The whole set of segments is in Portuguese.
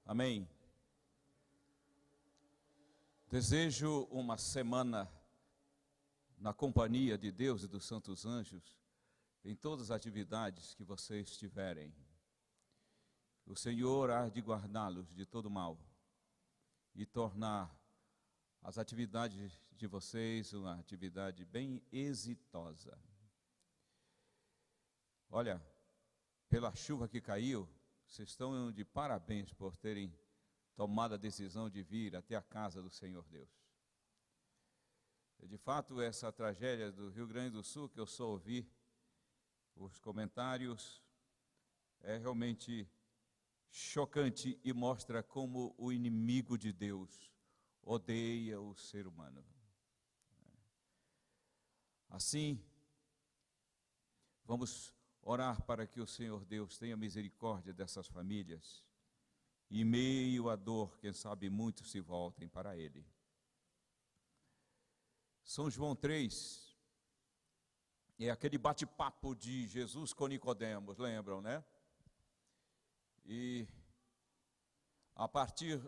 Amém. Desejo uma semana na companhia de Deus e dos santos anjos, em todas as atividades que vocês tiverem. O Senhor há de guardá-los de todo mal e tornar as atividades de vocês uma atividade bem exitosa. Olha, pela chuva que caiu, vocês estão de parabéns por terem tomado a decisão de vir até a casa do Senhor Deus. De fato, essa tragédia do Rio Grande do Sul, que eu só ouvi os comentários, é realmente chocante e mostra como o inimigo de Deus odeia o ser humano. Assim, vamos orar para que o Senhor Deus tenha misericórdia dessas famílias e, em meio à dor, quem sabe muitos se voltem para Ele. São João 3 é aquele bate-papo de Jesus com Nicodemos, lembram, né? E a partir,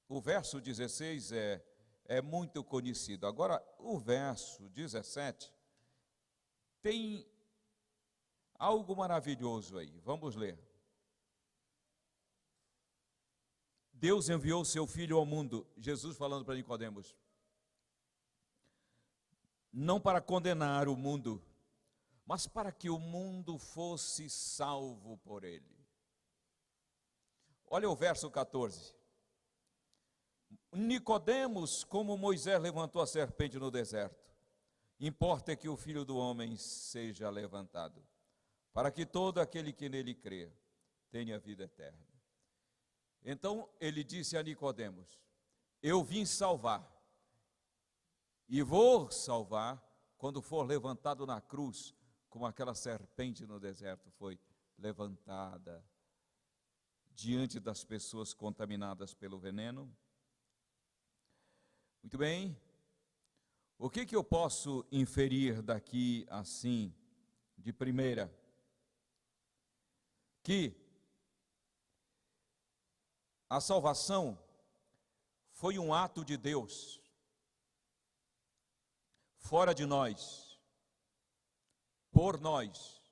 o verso 16 é muito conhecido. Agora, o verso 17 tem algo maravilhoso aí, vamos ler. Deus enviou seu Filho ao mundo, Jesus falando para Nicodemos, não para condenar o mundo, mas para que o mundo fosse salvo por ele. Olha o verso 14. Nicodemos, como Moisés levantou a serpente no deserto, importa é que o Filho do Homem seja levantado, para que todo aquele que nele crê tenha vida eterna. Então ele disse a Nicodemos, eu vim salvar, e vou salvar quando for levantado na cruz, como aquela serpente no deserto foi levantada diante das pessoas contaminadas pelo veneno. Muito bem, o que eu posso inferir daqui assim, de primeira? Que a salvação foi um ato de Deus, fora de nós, por nós,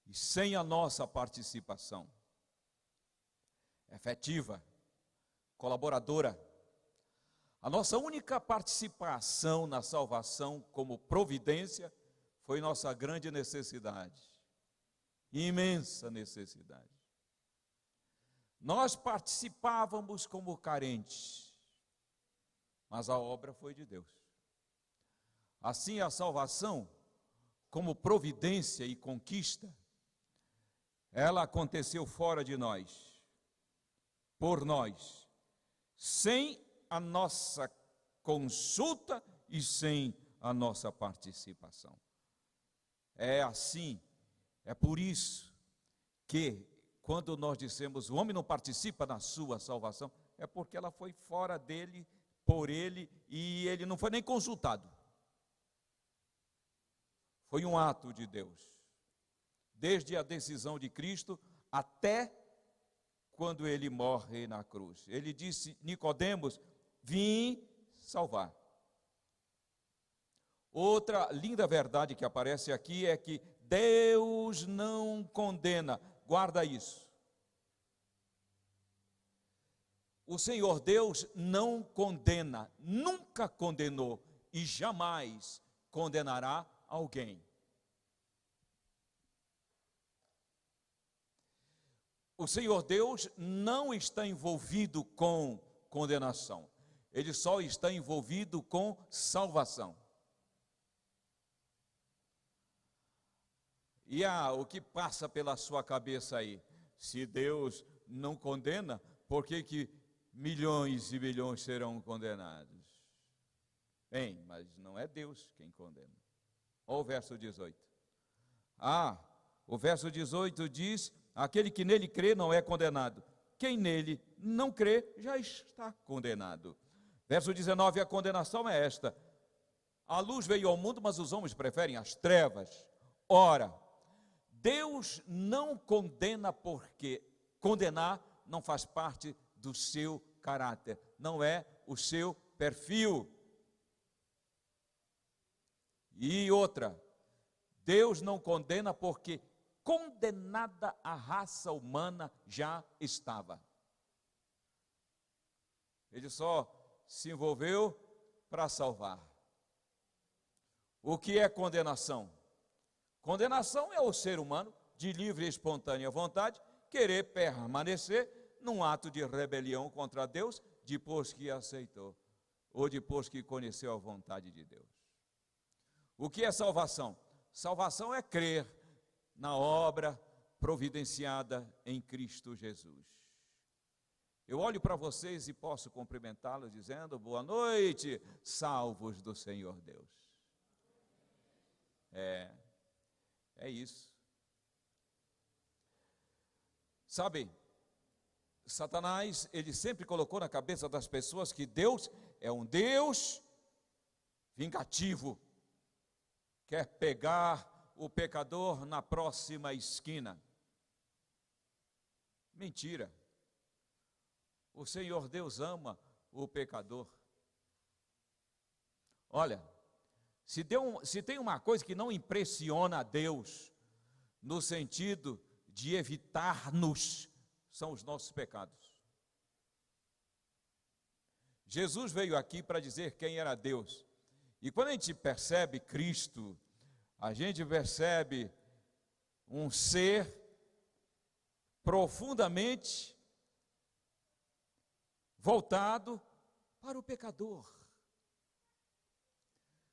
e sem a nossa participação efetiva, colaboradora. A nossa única participação na salvação como providência foi nossa grande necessidade, imensa necessidade. Nós participávamos como carentes, mas a obra foi de Deus. Assim, a salvação, como providência e conquista, ela aconteceu fora de nós, por nós, sem a nossa consulta e sem a nossa participação. É assim, é por isso que quando nós dissemos o homem não participa na sua salvação, é porque ela foi fora dele, por ele, e ele não foi nem consultado. Foi um ato de Deus, desde a decisão de Cristo até quando ele morre na cruz. Ele disse, Nicodemos, vim salvar. Outra linda verdade que aparece aqui é que Deus não condena. Guarda isso. O Senhor Deus não condena, nunca condenou e jamais condenará alguém. O Senhor Deus não está envolvido com condenação. Ele só está envolvido com salvação. E o que passa pela sua cabeça aí? Se Deus não condena, por que milhões e milhões serão condenados? Bem, mas não é Deus quem condena. Olha o verso 18. O verso 18 diz: aquele que nele crê não é condenado. Quem nele não crê já está condenado. Verso 19, a condenação é esta: a luz veio ao mundo, mas os homens preferem as trevas. Ora, Deus não condena, porque condenar não faz parte do seu caráter, não é o seu perfil. E outra, Deus não condena porque condenada a raça humana já estava. Ele só se envolveu para salvar. O que é condenação? Condenação é o ser humano, de livre e espontânea vontade, querer permanecer num ato de rebelião contra Deus, depois que aceitou, ou depois que conheceu a vontade de Deus. O que é salvação? Salvação é crer na obra providenciada em Cristo Jesus. Eu olho para vocês e posso cumprimentá-los dizendo: boa noite, salvos do Senhor Deus. É isso. Sabe, Satanás, ele sempre colocou na cabeça das pessoas que Deus é um Deus vingativo, quer pegar o pecador na próxima esquina. Mentira. O Senhor Deus ama o pecador. Olha, se tem uma coisa que não impressiona a Deus, no sentido de evitar-nos, são os nossos pecados. Jesus veio aqui para dizer quem era Deus. E quando a gente percebe Cristo, a gente percebe um ser profundamente voltado para o pecador.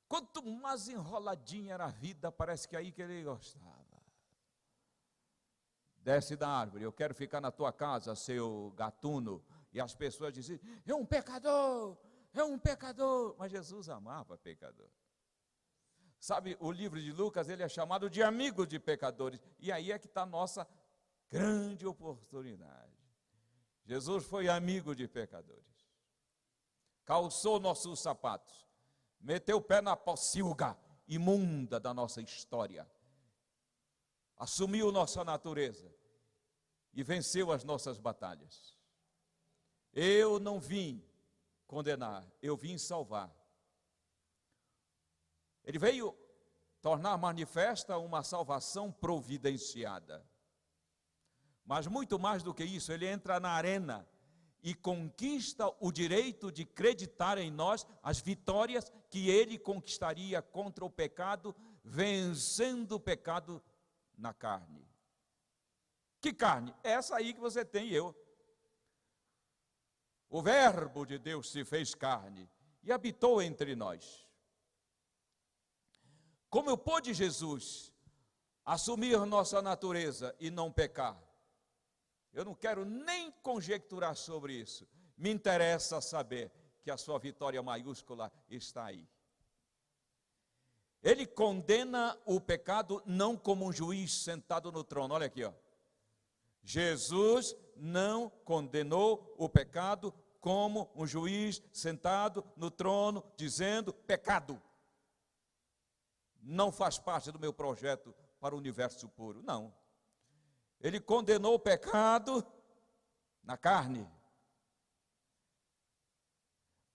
Quanto mais enroladinha era a vida, parece que é aí que ele gostava. Desce da árvore, eu quero ficar na tua casa, seu gatuno. E as pessoas diziam: é um pecador, é um pecador. Mas Jesus amava pecador. Sabe, o livro de Lucas, ele é chamado de amigo de pecadores. E aí é que está a nossa grande oportunidade. Jesus foi amigo de pecadores. Calçou nossos sapatos. Meteu o pé na pocilga imunda da nossa história. Assumiu nossa natureza e venceu as nossas batalhas. Eu não vim condenar, eu vim salvar. Ele veio tornar manifesta uma salvação providenciada. Mas muito mais do que isso, ele entra na arena e conquista o direito de acreditar em nós as vitórias que ele conquistaria contra o pecado, vencendo o pecado na carne. Que carne? Essa aí que você tem e eu. O Verbo de Deus se fez carne e habitou entre nós. Como pôde Jesus assumir nossa natureza e não pecar? Eu não quero nem conjecturar sobre isso. Me interessa saber que a sua vitória maiúscula está aí. Ele condena o pecado não como um juiz sentado no trono. Olha aqui, ó. Jesus não condenou o pecado como um juiz sentado no trono, dizendo: pecado não faz parte do meu projeto para o universo puro. Não. Ele condenou o pecado na carne.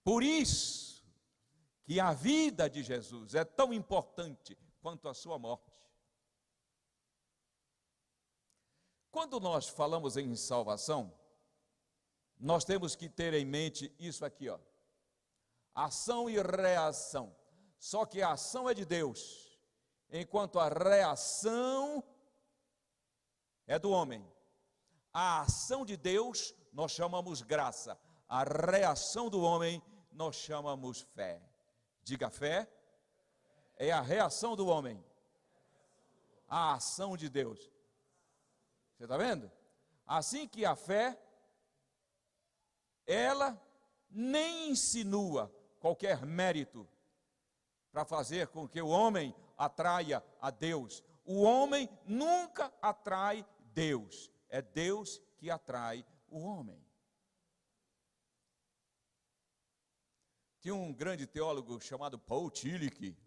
Por isso que a vida de Jesus é tão importante quanto a sua morte. Quando nós falamos em salvação, nós temos que ter em mente isso aqui, ó. Ação e reação. Só que a ação é de Deus, enquanto a reação é do homem. A ação de Deus nós chamamos graça. A reação do homem nós chamamos fé. Diga: fé é a reação do homem. A ação de Deus. Você está vendo? Assim que a fé, ela nem insinua qualquer mérito para fazer com que o homem atraia a Deus, O homem nunca atrai Deus, é Deus que atrai o homem. Tinha um grande teólogo chamado Paul Tillich.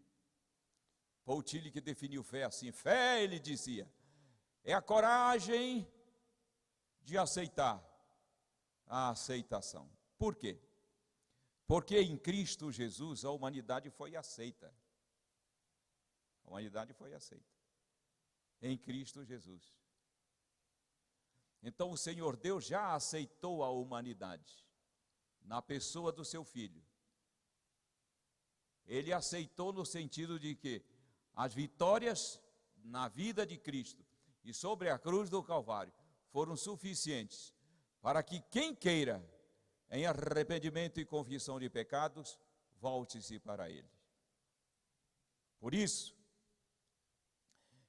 Paul Tillich definiu fé assim: fé, ele dizia, é a coragem de aceitar a aceitação. Por quê? Porque em Cristo Jesus a humanidade foi aceita. A humanidade foi aceita. Em Cristo Jesus. Então o Senhor Deus já aceitou a humanidade na pessoa do seu Filho. Ele aceitou no sentido de que as vitórias na vida de Cristo e sobre a cruz do Calvário foram suficientes para que quem queira, em arrependimento e confissão de pecados, volte-se para Ele. Por isso,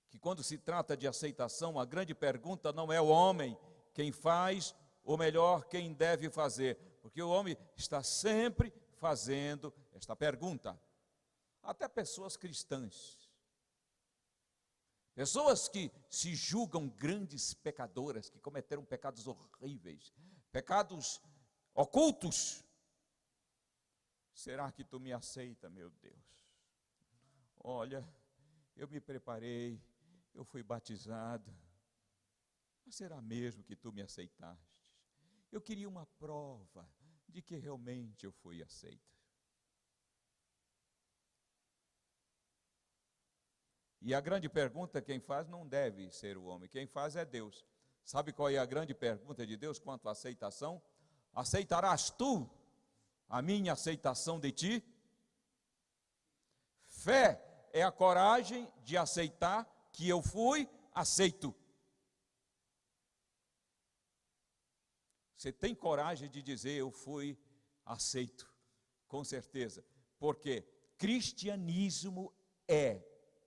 que quando se trata de aceitação, a grande pergunta não é o homem quem faz, ou melhor, quem deve fazer, porque o homem está sempre fazendo esta pergunta. Até pessoas cristãs, pessoas que se julgam grandes pecadoras, que cometeram pecados horríveis, pecados ocultos. Será que tu me aceita, meu Deus? Olha, eu me preparei, eu fui batizado, mas será mesmo que tu me aceitaste? Eu queria uma prova de que realmente eu fui aceito. E a grande pergunta quem faz não deve ser o homem, quem faz é Deus. Sabe qual é a grande pergunta de Deus quanto à aceitação? Aceitarás tu a minha aceitação de ti? Fé é a coragem de aceitar que eu fui aceito. Você tem coragem de dizer eu fui aceito? Com certeza, porque cristianismo é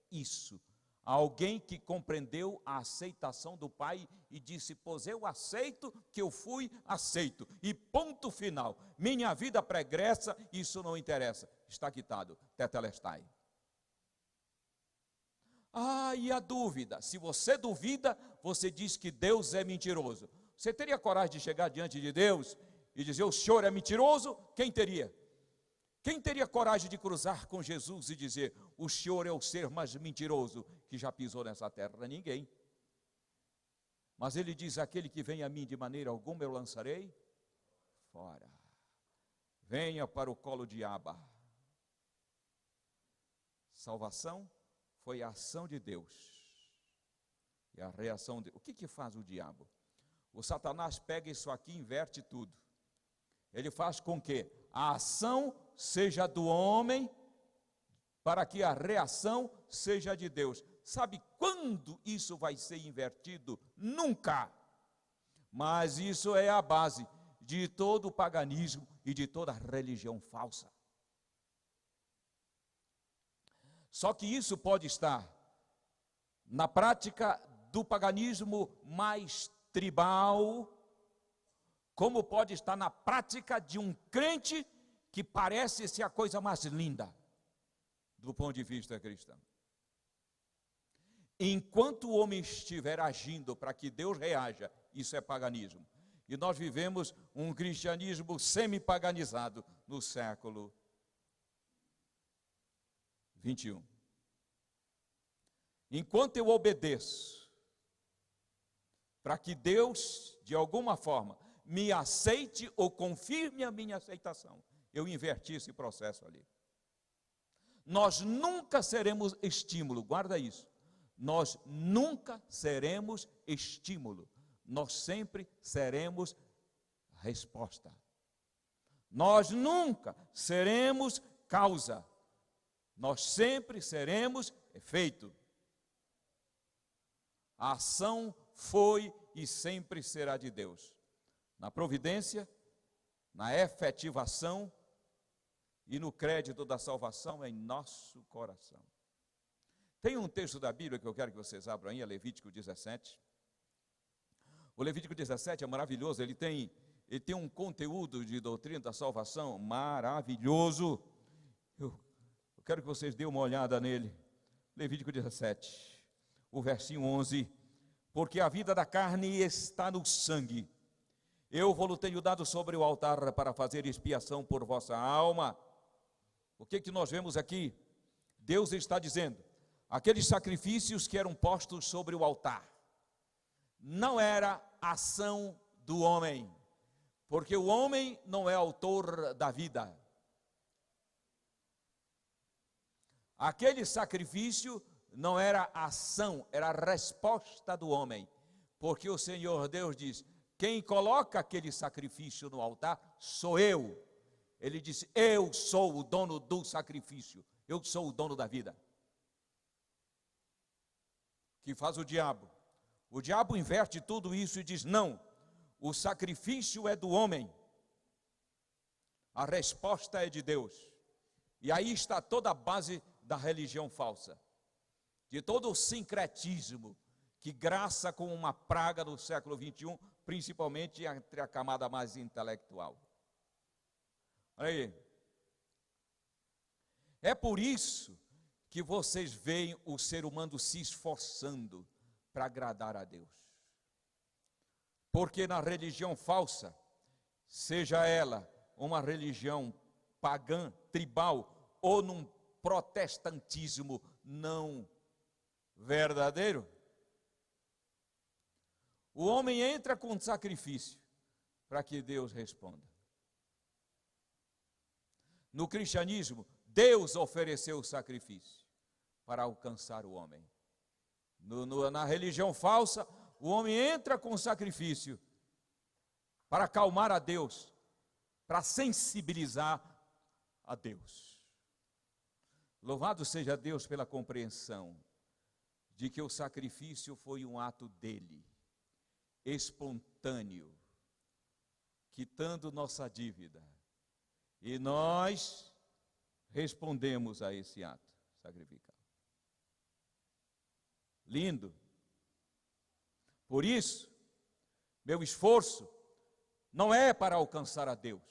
isso. Alguém que compreendeu a aceitação do Pai e disse, pois eu aceito que eu fui aceito, e ponto final, minha vida pregressa, isso não interessa, está quitado, tetelestai. E a dúvida, se você duvida, você diz que Deus é mentiroso. Você teria coragem de chegar diante de Deus e dizer, o Senhor é mentiroso? Quem teria? Quem teria coragem de cruzar com Jesus e dizer, o Senhor é o ser mais mentiroso que já pisou nessa terra? Ninguém. Mas ele diz, aquele que vem a mim de maneira alguma eu lançarei fora. Venha para o colo de Abba. Salvação foi a ação de Deus. E a reação de... O que faz o diabo? O Satanás pega isso aqui e inverte tudo. Ele faz com que a ação seja do homem, para que a reação seja de Deus. Sabe quando isso vai ser invertido? Nunca. Mas isso é a base de todo o paganismo e de toda a religião falsa. Só que isso pode estar na prática do paganismo mais tribal, como pode estar na prática de um crente que parece ser a coisa mais linda do ponto de vista cristão. Enquanto o homem estiver agindo para que Deus reaja, isso é paganismo. E nós vivemos um cristianismo semi-paganizado no século 21. Enquanto eu obedeço para que Deus, de alguma forma, me aceite ou confirme a minha aceitação, eu inverti esse processo ali. Nós nunca seremos estímulo, guarda isso. Nós nunca seremos estímulo. Nós sempre seremos resposta. Nós nunca seremos causa. Nós sempre seremos efeito. A ação foi e sempre será de Deus. Na providência, na efetivação e no crédito da salvação em nosso coração. Tem um texto da Bíblia que eu quero que vocês abram aí, é Levítico 17. O Levítico 17 é maravilhoso, ele tem um conteúdo de doutrina da salvação maravilhoso. Eu quero que vocês dêem uma olhada nele. Levítico 17. o versinho 11, porque a vida da carne está no sangue. Eu vou-lo tenho dado sobre o altar para fazer expiação por vossa alma. O que nós vemos aqui? Deus está dizendo, aqueles sacrifícios que eram postos sobre o altar, não era ação do homem, porque o homem não é autor da vida. Aquele sacrifício não era ação, era a resposta do homem, porque o Senhor Deus diz, quem coloca aquele sacrifício no altar sou eu. Ele disse, eu sou o dono do sacrifício, eu sou o dono da vida. O que faz o diabo? O diabo inverte tudo isso e diz, não, o sacrifício é do homem, a resposta é de Deus. E aí está toda a base da religião falsa, de todo o sincretismo que graça com uma praga do século 21, principalmente entre a camada mais intelectual. Olha aí. É por isso que vocês veem o ser humano se esforçando para agradar a Deus. Porque na religião falsa, seja ela uma religião pagã, tribal, ou num protestantismo não verdadeiro, o homem entra com sacrifício para que Deus responda. No cristianismo, Deus ofereceu o sacrifício para alcançar o homem. Na religião falsa, o homem entra com sacrifício para acalmar a Deus, para sensibilizar a Deus. Louvado seja Deus pela compreensão de que o sacrifício foi um ato dele, espontâneo, quitando nossa dívida. E nós respondemos a esse ato sacrificial. Lindo. Por isso, meu esforço não é para alcançar a Deus.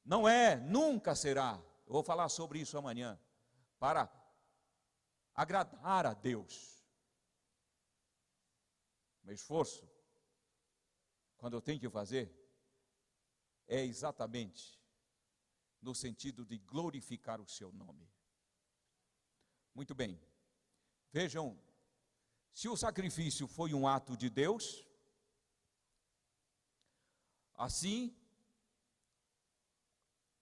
Não é, nunca será. Eu vou falar sobre isso amanhã. Para agradar a Deus. Meu esforço, quando eu tenho que fazer, é exatamente no sentido de glorificar o seu nome. Muito bem. Vejam, se o sacrifício foi um ato de Deus, assim,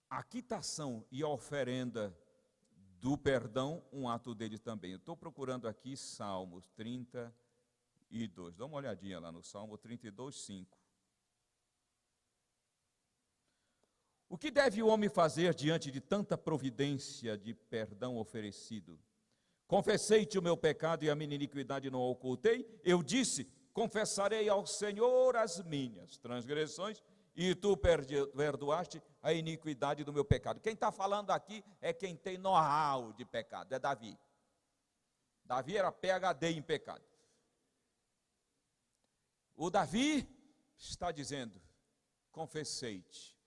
a quitação e a oferenda do perdão, um ato dele também. Eu estou procurando aqui Salmos 32. Dá uma olhadinha lá no Salmo 32, 5. O que deve o homem fazer diante de tanta providência de perdão oferecido? Confessei-te o meu pecado e a minha iniquidade não ocultei. Eu disse, confessarei ao Senhor as minhas transgressões e tu perdoaste a iniquidade do meu pecado. Quem está falando aqui é quem tem know-how de pecado, é Davi. Davi era PhD em pecado. O Davi está dizendo, confessei-te.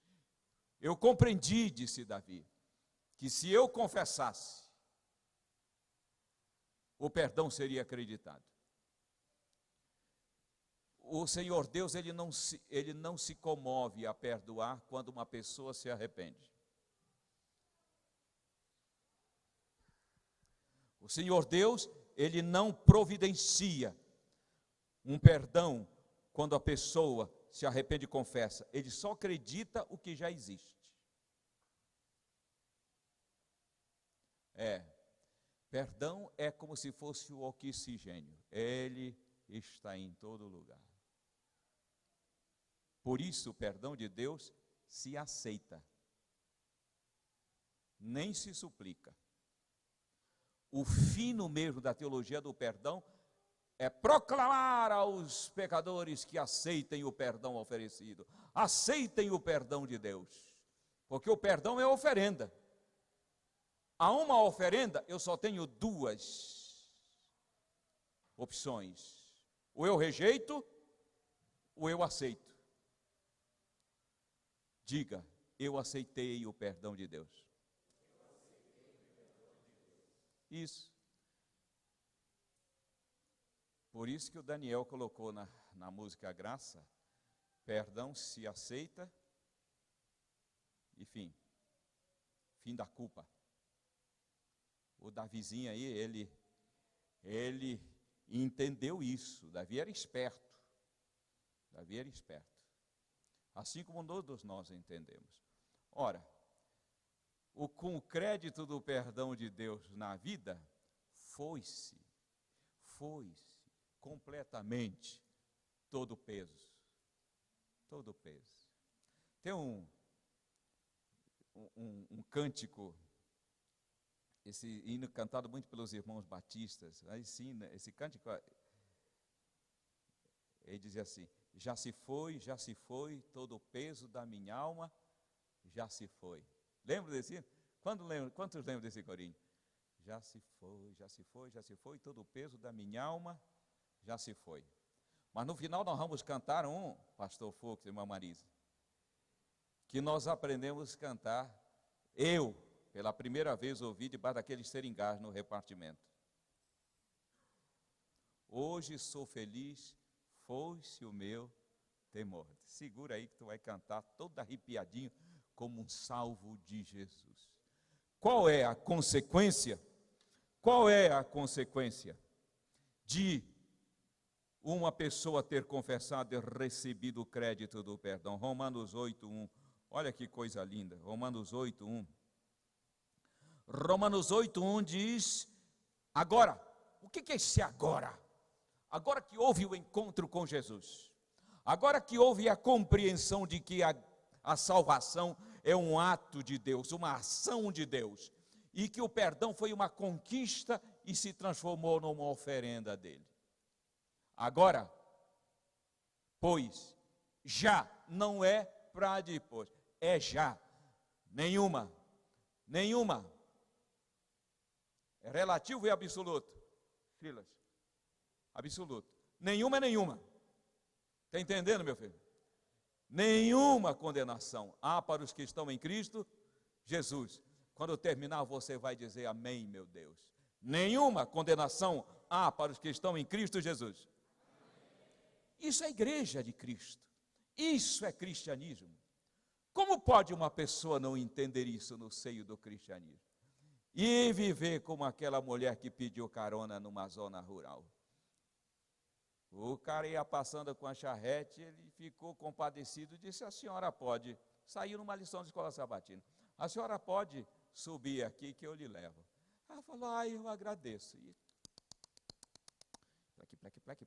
Eu compreendi, disse Davi, que se eu confessasse, o perdão seria acreditado. O Senhor Deus, ele não se comove a perdoar quando uma pessoa se arrepende. O Senhor Deus, ele não providencia um perdão quando a pessoa se arrepende e confessa. Ele só acredita o que já existe. Perdão é como se fosse o oxigênio. Ele está em todo lugar. Por isso, o perdão de Deus se aceita, nem se suplica. O fino mesmo da teologia do perdão é proclamar aos pecadores que aceitem o perdão oferecido, aceitem o perdão de Deus, porque o perdão é oferenda. A uma oferenda eu só tenho duas opções: ou eu rejeito, ou eu aceito. Diga, eu aceitei o perdão de Deus. Isso. Por isso que o Daniel colocou na música Graça, perdão se aceita e fim da culpa. O Davizinho aí, ele entendeu isso. Davi era esperto. Assim como todos nós entendemos. Ora, com o crédito do perdão de Deus na vida, foi-se completamente todo o peso. Tem um cântico, esse hino cantado muito pelos irmãos batistas, aí sim, esse cântico, ele dizia assim: já se foi, todo o peso da minha alma, já se foi. Lembra desse hino? Quantos lembram desse corinho? Já se foi, todo o peso da minha alma, já se foi. Mas no final nós vamos cantar pastor Fux e irmã Marisa, que nós aprendemos a cantar, eu, pela primeira vez, ouvi debaixo daqueles seringás no repartimento. Hoje sou feliz, foi-se o meu temor. Segura aí que tu vai cantar todo arrepiadinho, como um salvo de Jesus. Qual é a consequência? De uma pessoa ter confessado e recebido o crédito do perdão? Romanos 8:1. Olha que coisa linda. Romanos 8:1. Romanos 8:1 diz: agora. O que é esse agora? Agora que houve o encontro com Jesus. Agora que houve a compreensão de que a salvação é um ato de Deus, uma ação de Deus, e que o perdão foi uma conquista e se transformou numa oferenda dele. Agora, pois, já não é para depois, é já. Nenhuma. É relativo e absoluto. Silas, absoluto. Nenhuma é nenhuma. Está entendendo, meu filho? Nenhuma condenação há para os que estão em Cristo Jesus. Quando terminar, você vai dizer amém, meu Deus. Nenhuma condenação há para os que estão em Cristo Jesus. Isso é a igreja de Cristo. Isso é cristianismo. Como pode uma pessoa não entender isso no seio do cristianismo? E viver como aquela mulher que pediu carona numa zona rural. O cara ia passando com a charrete, ele ficou compadecido e disse: a senhora pode, saiu numa lição de escola sabatina, a senhora pode subir aqui que eu lhe levo. Ela falou: eu agradeço. E pleque,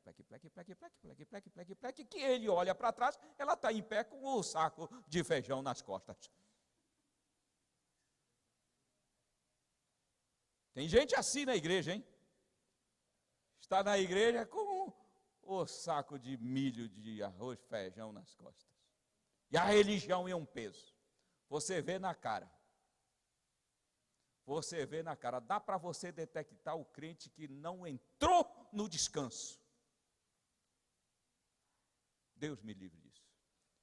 que ele olha para trás, ela está em pé com o saco de feijão nas costas. Tem gente assim na igreja, hein? Está na igreja com o saco de milho, de arroz, feijão nas costas. E a religião é um peso. Você vê na cara. Dá para você detectar o crente que não entrou no descanso. Deus me livre disso.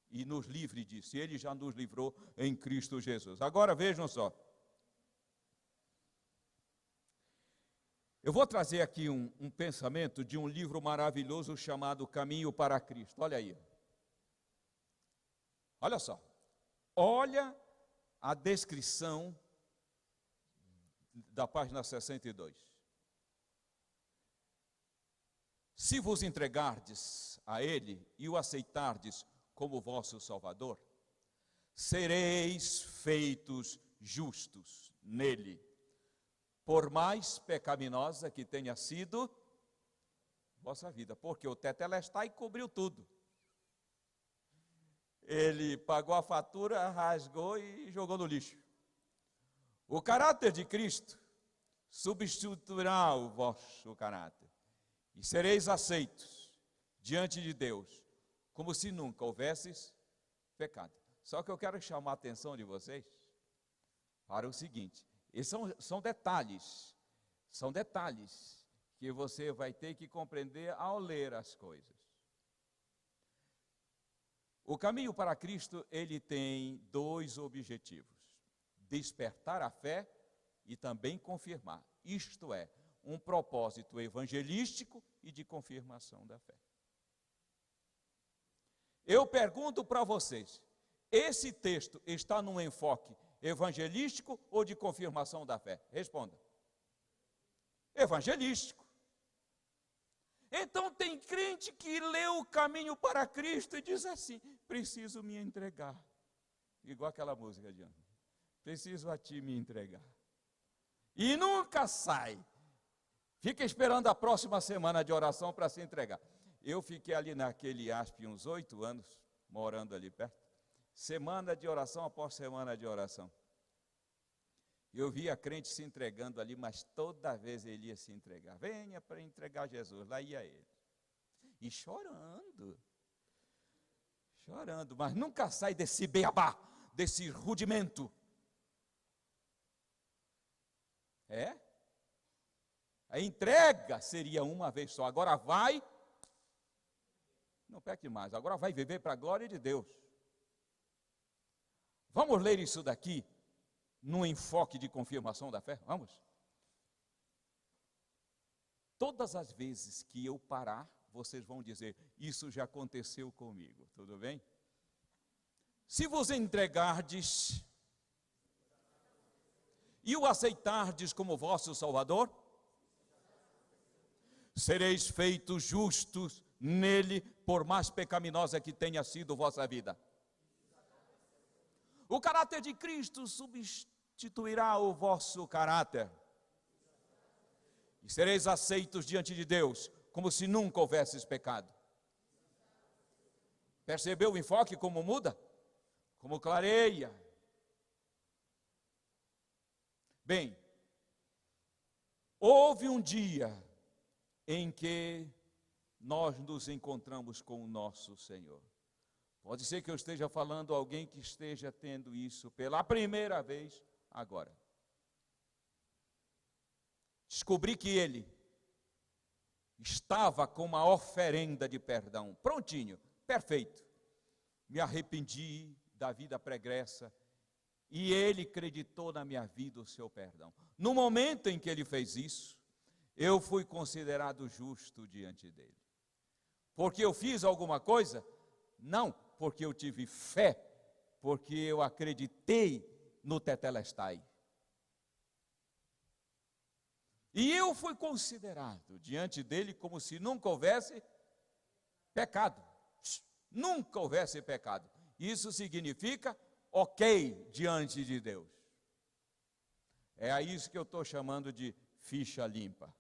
E nos livre disso. E Ele já nos livrou em Cristo Jesus. Agora vejam só. Eu vou trazer aqui um pensamento de um livro maravilhoso chamado Caminho para Cristo. Olha aí. Olha só. Olha a descrição da página 62. Se vos entregardes a Ele e o aceitardes como vosso Salvador, sereis feitos justos nele, por mais pecaminosa que tenha sido vossa vida, porque o tetelestai cobriu tudo. Ele pagou a fatura, rasgou e jogou no lixo. O caráter de Cristo substituirá o vosso caráter, e sereis aceitos diante de Deus, como se nunca houvesses pecado. Só que eu quero chamar a atenção de vocês para o seguinte: esses são detalhes que você vai ter que compreender ao ler as coisas. O caminho para Cristo, ele tem dois objetivos: despertar a fé e também confirmar. Isto é, um propósito evangelístico e de confirmação da fé. Eu pergunto para vocês, esse texto está num enfoque evangelístico ou de confirmação da fé? Responda. Evangelístico. Então tem crente que lê o caminho para Cristo e diz assim: preciso me entregar. Igual aquela música de ano. Preciso a ti me entregar. E nunca sai. Fica esperando a próxima semana de oração para se entregar. Eu fiquei ali naquele ASP uns 8 anos, morando ali perto. Semana de oração após semana de oração. Eu via crente se entregando ali, mas toda vez ele ia se entregar. Venha para entregar Jesus, lá ia ele. E chorando. Chorando, mas nunca sai desse beabá, desse rudimento. É? A entrega seria uma vez só. Agora vai, não peque mais, agora vai viver para a glória de Deus. Vamos ler isso daqui, num enfoque de confirmação da fé? Vamos? Todas as vezes que eu parar, vocês vão dizer: isso já aconteceu comigo, tudo bem? Se vos entregardes e o aceitardes como vosso Salvador, sereis feitos justos nele, por mais pecaminosa que tenha sido vossa vida. O caráter de Cristo substituirá o vosso caráter. E sereis aceitos diante de Deus, como se nunca houvesses pecado. Percebeu o enfoque como muda? Como clareia? Bem, houve um dia em que nós nos encontramos com o nosso Senhor. Pode ser que eu esteja falando a alguém que esteja tendo isso pela primeira vez agora. Descobri que ele estava com uma oferenda de perdão, prontinho, perfeito. Me arrependi da vida pregressa e ele acreditou na minha vida o seu perdão. No momento em que ele fez isso, eu fui considerado justo diante dele. Porque eu fiz alguma coisa? Não, porque eu tive fé, porque eu acreditei no Tetelestai. E eu fui considerado diante dele como se nunca houvesse pecado. Nunca houvesse pecado. Isso significa ok diante de Deus. É a isso que eu estou chamando de ficha limpa.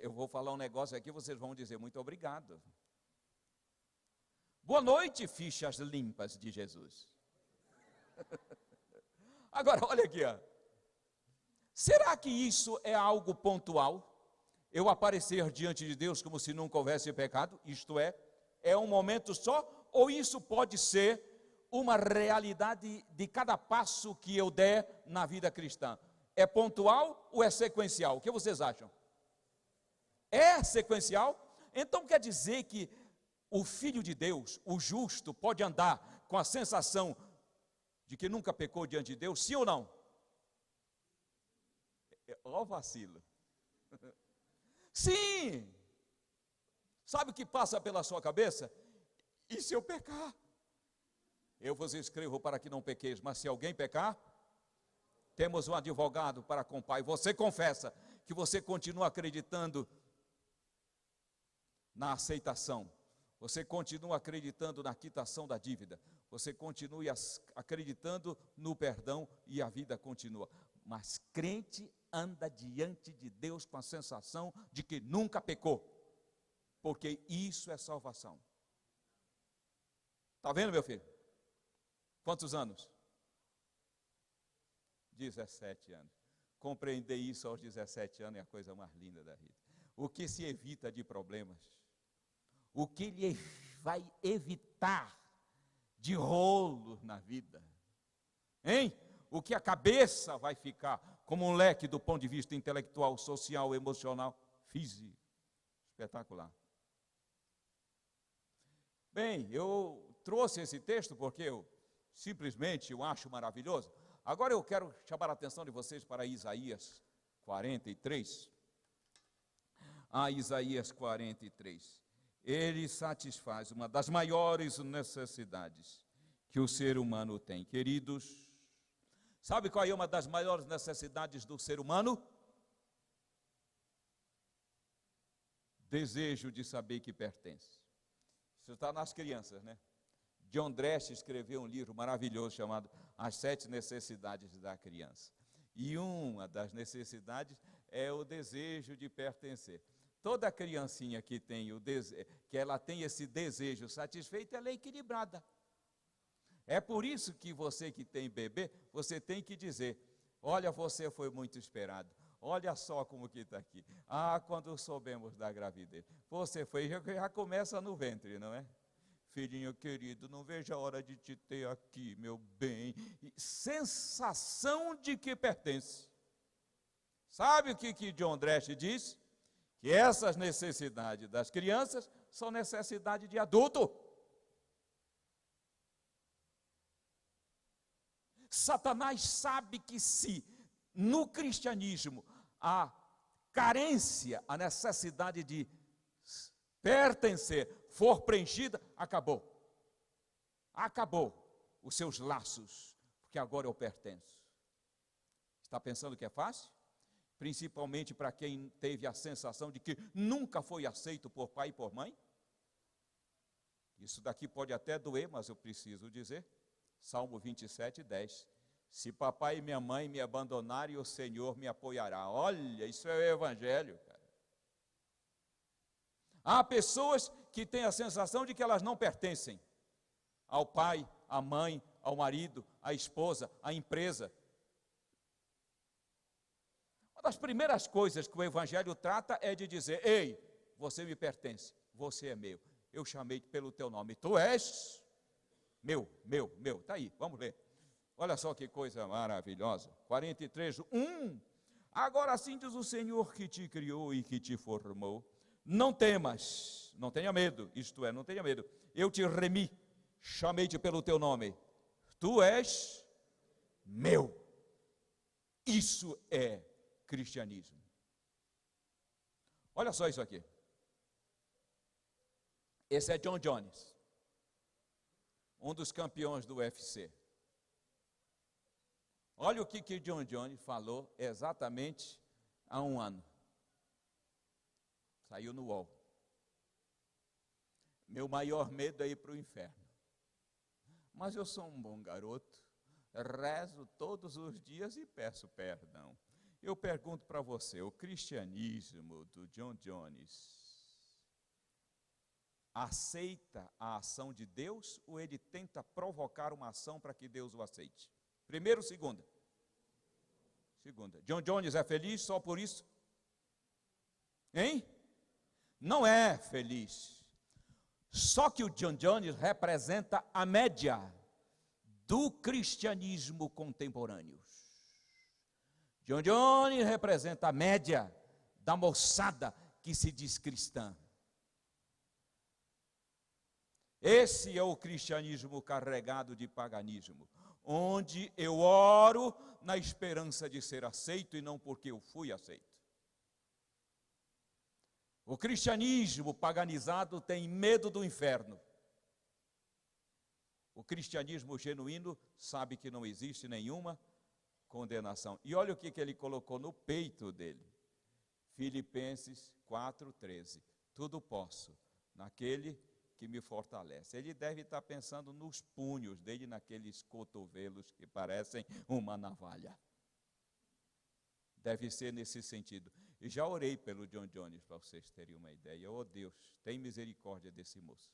Eu vou falar um negócio aqui, vocês vão dizer muito obrigado. Boa noite, fichas limpas de Jesus. Agora, olha aqui, ó. Será que isso é algo pontual? Eu aparecer diante de Deus como se nunca houvesse pecado? Isto é um momento só? Ou isso pode ser uma realidade de cada passo que eu der na vida cristã? É pontual ou é sequencial? O que vocês acham? É sequencial? Então quer dizer que o Filho de Deus, o justo, pode andar com a sensação de que nunca pecou diante de Deus, sim ou não? Ó o vacilo. Sim! Sabe o que passa pela sua cabeça? E se eu pecar? Eu vos escrevo para que não pequeis, mas se alguém pecar, temos um advogado para com o Pai. Você confessa que você continua acreditando na aceitação, você continua acreditando na quitação da dívida, você continua acreditando no perdão e a vida continua. Mas crente anda diante de Deus com a sensação de que nunca pecou, porque isso é salvação. Está vendo, meu filho? Quantos anos? 17 anos. Compreender isso aos 17 anos é a coisa mais linda da vida. O que se evita de problemas? O que ele vai evitar de rolo na vida? Hein? O que a cabeça vai ficar como um leque do ponto de vista intelectual, social, emocional, físico. Espetacular. Bem, eu trouxe esse texto porque eu acho maravilhoso. Agora eu quero chamar a atenção de vocês para Isaías 43. a Isaías 43. Ele satisfaz uma das maiores necessidades que o ser humano tem. Queridos, sabe qual é uma das maiores necessidades do ser humano? Desejo de saber que pertence. Isso está nas crianças, né? John Dresch escreveu um livro maravilhoso chamado As 7 Necessidades da Criança. E uma das necessidades é o desejo de pertencer. Toda criancinha que ela tem esse desejo satisfeito, ela é equilibrada. É por isso que você que tem bebê, você tem que dizer: olha, você foi muito esperado. Olha só como que está aqui. Quando soubemos da gravidez. Você foi, já começa no ventre, não é? Filhinho querido, não vejo a hora de te ter aqui, meu bem. Sensação de que pertence. Sabe o que John Dresch diz? Que essas necessidades das crianças são necessidade de adulto. Satanás sabe que se no cristianismo a carência, a necessidade de pertencer for preenchida, acabou. Acabou os seus laços, porque agora eu pertenço. Está pensando que é fácil? Principalmente para quem teve a sensação de que nunca foi aceito por pai e por mãe. Isso daqui pode até doer, mas eu preciso dizer. Salmo 27, 10. Se papai e minha mãe me abandonarem, o Senhor me apoiará. Olha, isso é o evangelho, cara. Há pessoas que têm a sensação de que elas não pertencem ao pai, à mãe, ao marido, à esposa, à empresa. Uma das primeiras coisas que o evangelho trata é de dizer: ei, você me pertence, você é meu. Eu chamei pelo teu nome, tu és meu. Está aí, vamos ler. Olha só que coisa maravilhosa. 43, 1. Agora sim diz o Senhor que te criou e que te formou. Não temas, não tenha medo, isto é, não tenha medo. Eu te remi, chamei-te pelo teu nome. Tu és meu. Isso é cristianismo. Olha só isso aqui. Esse é John Jones, um dos campeões do UFC. Olha o que John Jones falou exatamente há um ano. Saiu no UOL. Meu maior medo é ir para o inferno. Mas eu sou um bom garoto, rezo todos os dias e peço perdão. Eu pergunto para você, o cristianismo do John Jones aceita a ação de Deus ou ele tenta provocar uma ação para que Deus o aceite? Primeiro ou segunda? Segunda. John Jones é feliz só por isso? Hein? Não é feliz. Só que o John Jones representa a média do cristianismo contemporâneo. John Jones representa a média da moçada que se diz cristã. Esse é o cristianismo carregado de paganismo, onde eu oro na esperança de ser aceito e não porque eu fui aceito. O cristianismo paganizado tem medo do inferno. O cristianismo genuíno sabe que não existe nenhuma condenação. E olha o que ele colocou no peito dele. Filipenses 4,13. Tudo posso naquele que me fortalece. Ele deve estar pensando nos punhos dele, naqueles cotovelos que parecem uma navalha. Deve ser nesse sentido. E já orei pelo John Jones, para vocês terem uma ideia. Oh Deus, tem misericórdia desse moço.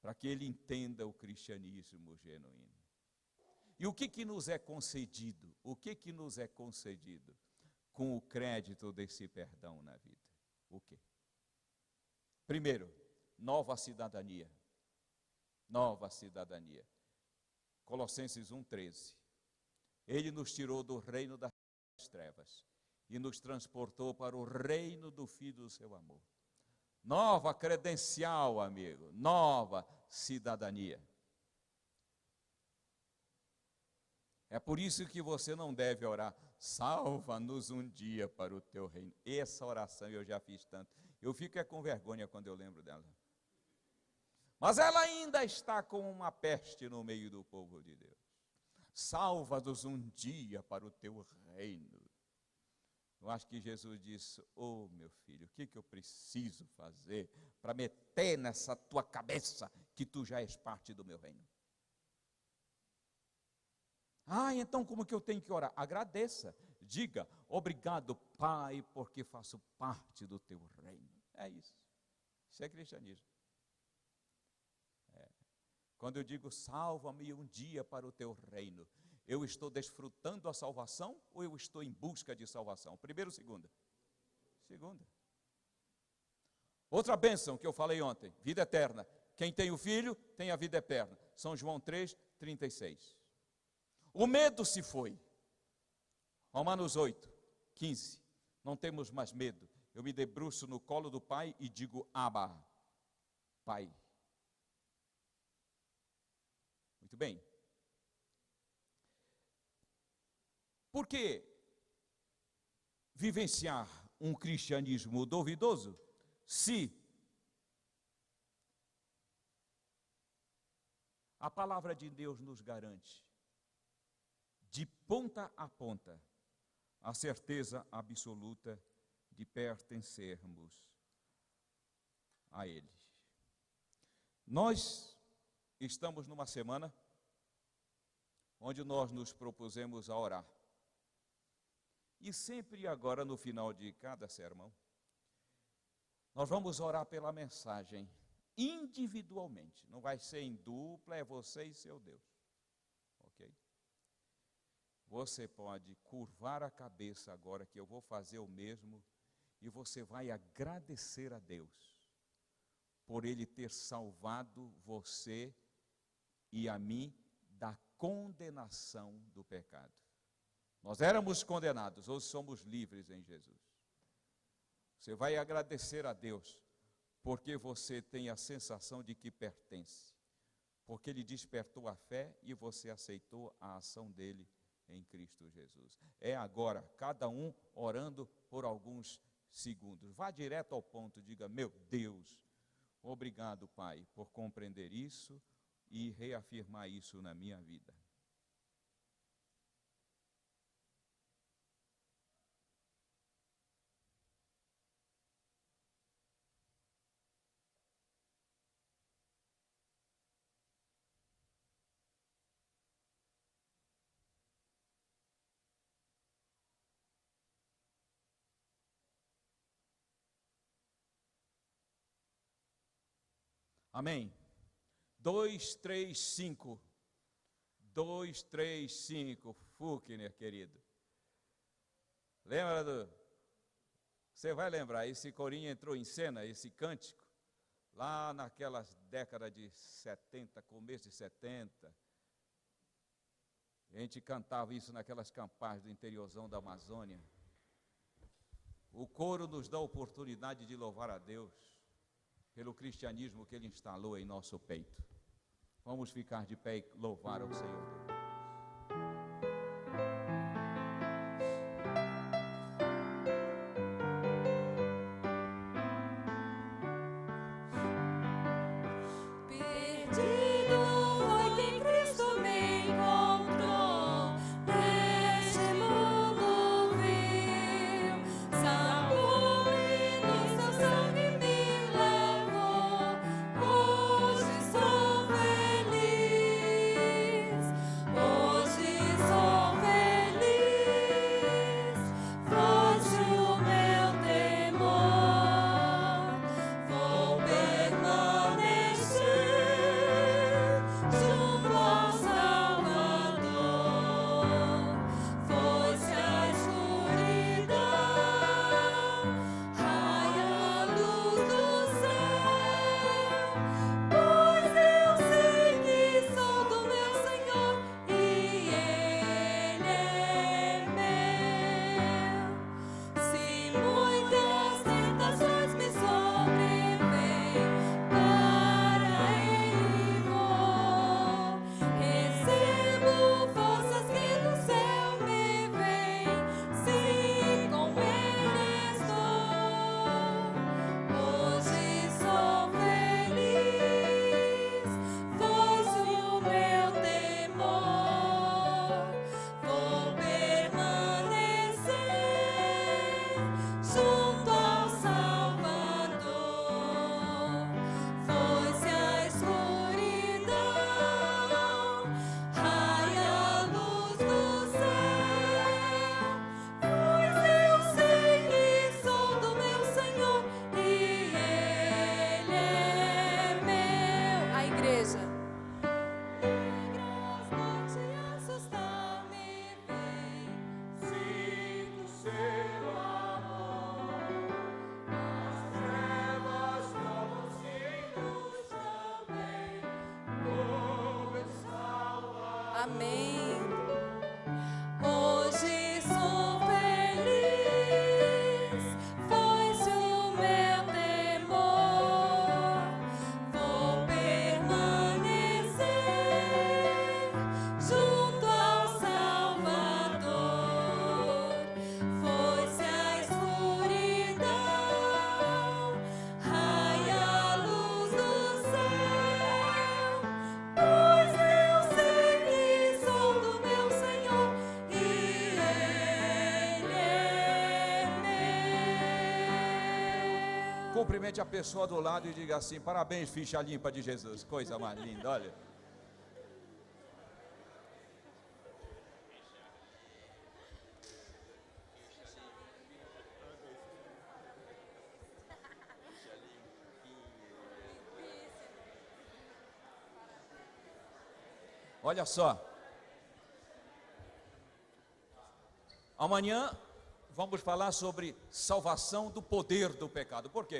Para que ele entenda o cristianismo genuíno. E o que nos é concedido? O que nos é concedido com o crédito desse perdão na vida? O quê? Primeiro, nova cidadania. Nova cidadania. Colossenses 1,13. Ele nos tirou do reino das trevas e nos transportou para o reino do Filho do seu amor. Nova credencial, amigo. Nova cidadania. É por isso que você não deve orar: salva-nos um dia para o teu reino. Essa oração eu já fiz tanto. Eu fico com vergonha quando eu lembro dela. Mas ela ainda está como uma peste no meio do povo de Deus. Salva-nos um dia para o teu reino. Eu acho que Jesus disse: oh meu filho, o que eu preciso fazer para meter nessa tua cabeça que tu já és parte do meu reino? Então como que eu tenho que orar? Agradeça, diga: obrigado, Pai, porque faço parte do teu reino. É isso. Isso é cristianismo. Quando eu digo salva-me um dia para o teu reino, eu estou desfrutando a salvação ou eu estou em busca de salvação? Primeiro ou segunda? Segunda. Outra bênção que eu falei ontem, vida eterna. Quem tem o Filho tem a vida eterna. São João 3:36. O medo se foi. Romanos 8:15. Não temos mais medo. Eu me debruço no colo do Pai e digo: Abba, Pai. Muito bem. Por que vivenciar um cristianismo duvidoso se a palavra de Deus nos garante, de ponta a ponta, a certeza absoluta de pertencermos a Ele? Nós estamos numa semana onde nós nos propusemos a orar. E sempre agora, no final de cada sermão, nós vamos orar pela mensagem individualmente. Não vai ser em dupla, é você e seu Deus. Ok? Você pode curvar a cabeça agora, que eu vou fazer o mesmo, e você vai agradecer a Deus por Ele ter salvado você e a mim da condenação do pecado. Nós éramos condenados, hoje somos livres em Jesus. Você vai agradecer a Deus, porque você tem a sensação de que pertence, porque Ele despertou a fé e você aceitou a ação dEle em Cristo Jesus. É agora, cada um orando por alguns segundos. Vá direto ao ponto, diga: meu Deus, obrigado, Pai, por compreender isso e reafirmar isso na minha vida. Amém. 2, 3, 5. 2, 3, 5. Fuchner, querido. Lembra do... Você vai lembrar, esse corinho entrou em cena, esse cântico, lá naquelas décadas de 70, começo de 70. A gente cantava isso naquelas campagens do interiorzão da Amazônia. O coro nos dá a oportunidade de louvar a Deus pelo cristianismo que Ele instalou em nosso peito. Vamos ficar de pé e louvar ao Senhor Deus. Hoje sou feliz. Amém. Hoje sou feliz, foi-se o meu temor. Vou permanecer junto ao Salvador. Foi-se a escuridão, raia a luz do céu, pois eu sei que sou do meu Senhor e Ele é meu. Cumprimente a pessoa do lado e diga assim: parabéns, ficha limpa de Jesus. Coisa mais linda, olha. Olha só. Amanhã vamos falar sobre salvação do poder do pecado. Por quê?